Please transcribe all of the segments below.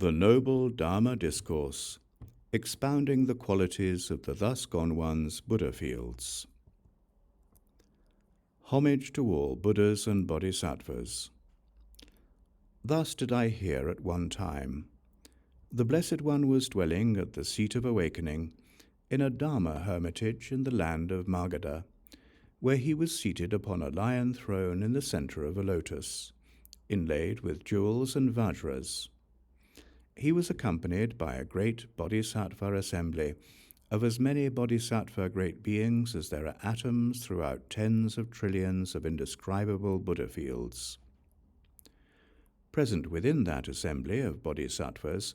The Noble Dharma Discourse, Expounding the Qualities of the Thus-Gone Ones Buddhafields. Homage to all Buddhas and Bodhisattvas. Thus did I hear at one time. The Blessed One was dwelling at the seat of awakening in a Dharma hermitage in the land of Magadha, where he was seated upon a lion throne in the center of a lotus, inlaid with jewels and vajras. He was accompanied by a great bodhisattva assembly of as many bodhisattva great beings as there are atoms throughout tens of trillions of indescribable Buddhafields. Present within that assembly of bodhisattvas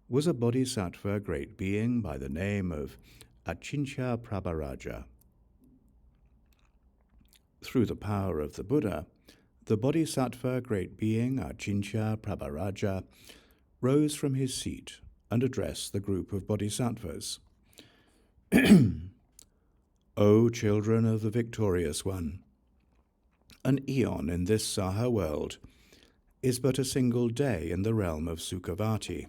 was a bodhisattva great being by the name of Achintya Prabharaja. Through the power of the Buddha, the bodhisattva great being Achintya Prabharaja rose from his seat and addressed the group of bodhisattvas. O children of the victorious one, an eon in this Saha world is but a single day in the realm of Sukhavati.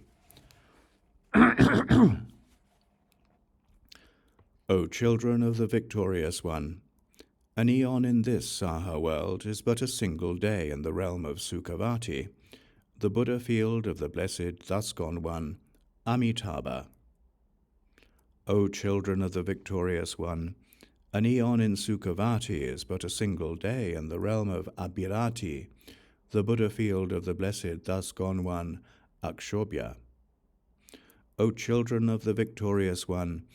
O children of the victorious one, an eon in this Saha world is but a single day in the realm of Sukhavati, the Buddha field of the blessed Thus-Gone One, Amitabha. O children of the victorious one, an eon in Sukhavati is but a single day in the realm of Abhirati, the Buddha field of the blessed Thus-Gone One, Akshobhya. O children of the victorious one,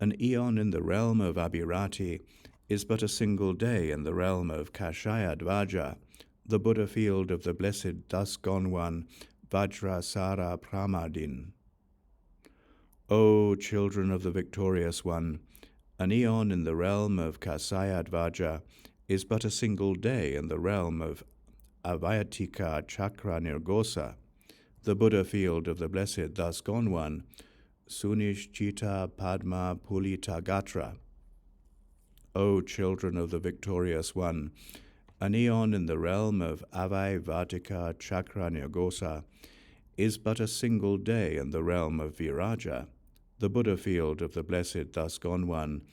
an eon in the realm of Abhirati is but a single day in the realm of Kashayadvaja, the Buddha field of the blessed Thus-Gone One, Vajrasara Pramadin. O children of the victorious one, an eon in the realm of Kasayadvaja is but a single day in the realm of Avayatika Chakra Nirgosa, the Buddha field of the blessed Thus-Gone One, Sunishchita Padma Pulita Gatra. O children of the victorious one, an eon in the realm of Avai Chakra Nirgosa is but a single day in the realm of Viraja, the Buddha field of the blessed Thus-Gone One,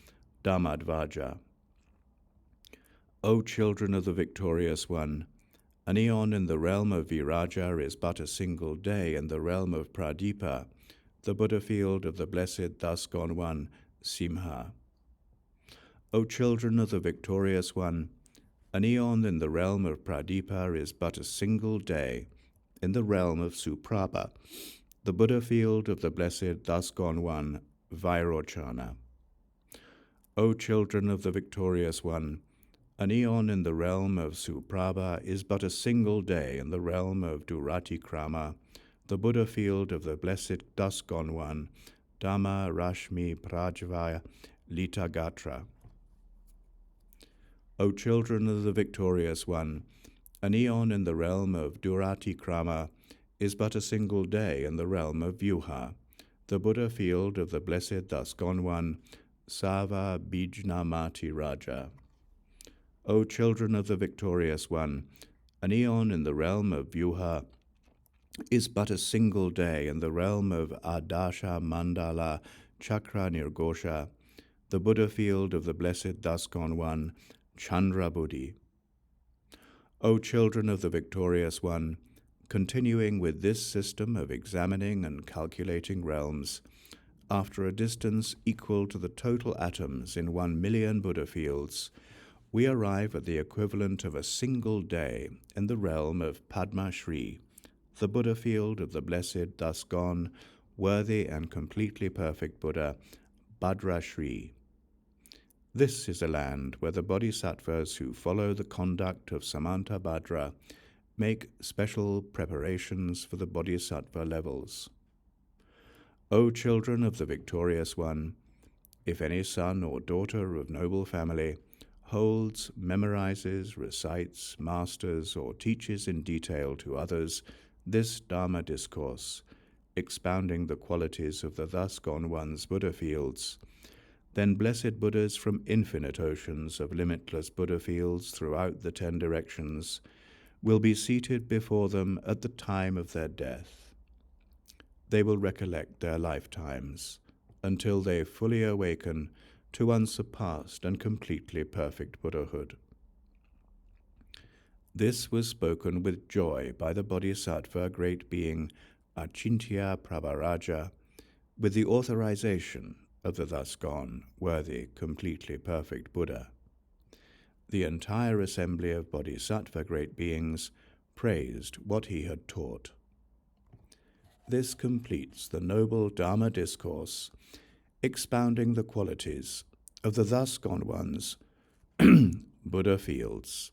Dhammadvaja. O children of the victorious one, an eon in the realm of Viraja is but a single day in the realm of Pradipa, the Buddha field of the blessed Thus-Gone One, Simha. O children of the victorious one, an eon in the realm of Pradipa is but a single day in the realm of Suprabha, the Buddha field of the blessed Thus-Gone One, Vairochana. O children of the victorious one, an eon in the realm of Suprabha is but a single day in the realm of Duratikrama, the Buddha field of the blessed Thus-Gone One, Dhamma Rashmi Prajvaya Litagatra. O children of the victorious one, an eon in the realm of Duratikrama is but a single day in the realm of Vyuha, the Buddha field of the blessed Thus-Gone One, Sava Bijnamati Raja. O children of the victorious one, an eon in the realm of Vyuha is but a single day in the realm of Adasha Mandala Chakra Nirgosha, the Buddha field of the blessed Thus-Gone One, Chandra Buddhi. O children of the victorious one, continuing with this system of examining and calculating realms, after a distance equal to the total atoms in 1,000,000 Buddha fields, we arrive at the equivalent of a single day in the realm of Padma Shri, the Buddha field of the blessed Thus-Gone, worthy and completely perfect Buddha, Bhadra Shri. This is a land where the bodhisattvas who follow the conduct of Samanta Bhadra make special preparations for the bodhisattva levels. O children of the victorious one, if any son or daughter of noble family holds, memorizes, recites, masters, or teaches in detail to others this Dharma discourse, expounding the qualities of the Thus-Gone Ones Buddhafields, then blessed Buddhas from infinite oceans of limitless Buddhafields throughout the 10 directions will be seated before them at the time of their death. they will recollect their lifetimes, until they fully awaken to unsurpassed and completely perfect Buddhahood. This was spoken with joy by the Bodhisattva great being Achintya Prabharaja, with the authorization of the thus-gone, worthy, completely perfect Buddha. The entire assembly of Bodhisattva great beings praised what he had taught. This completes the noble Dharma discourse, expounding the qualities of the Thus-Gone Ones Buddhafields.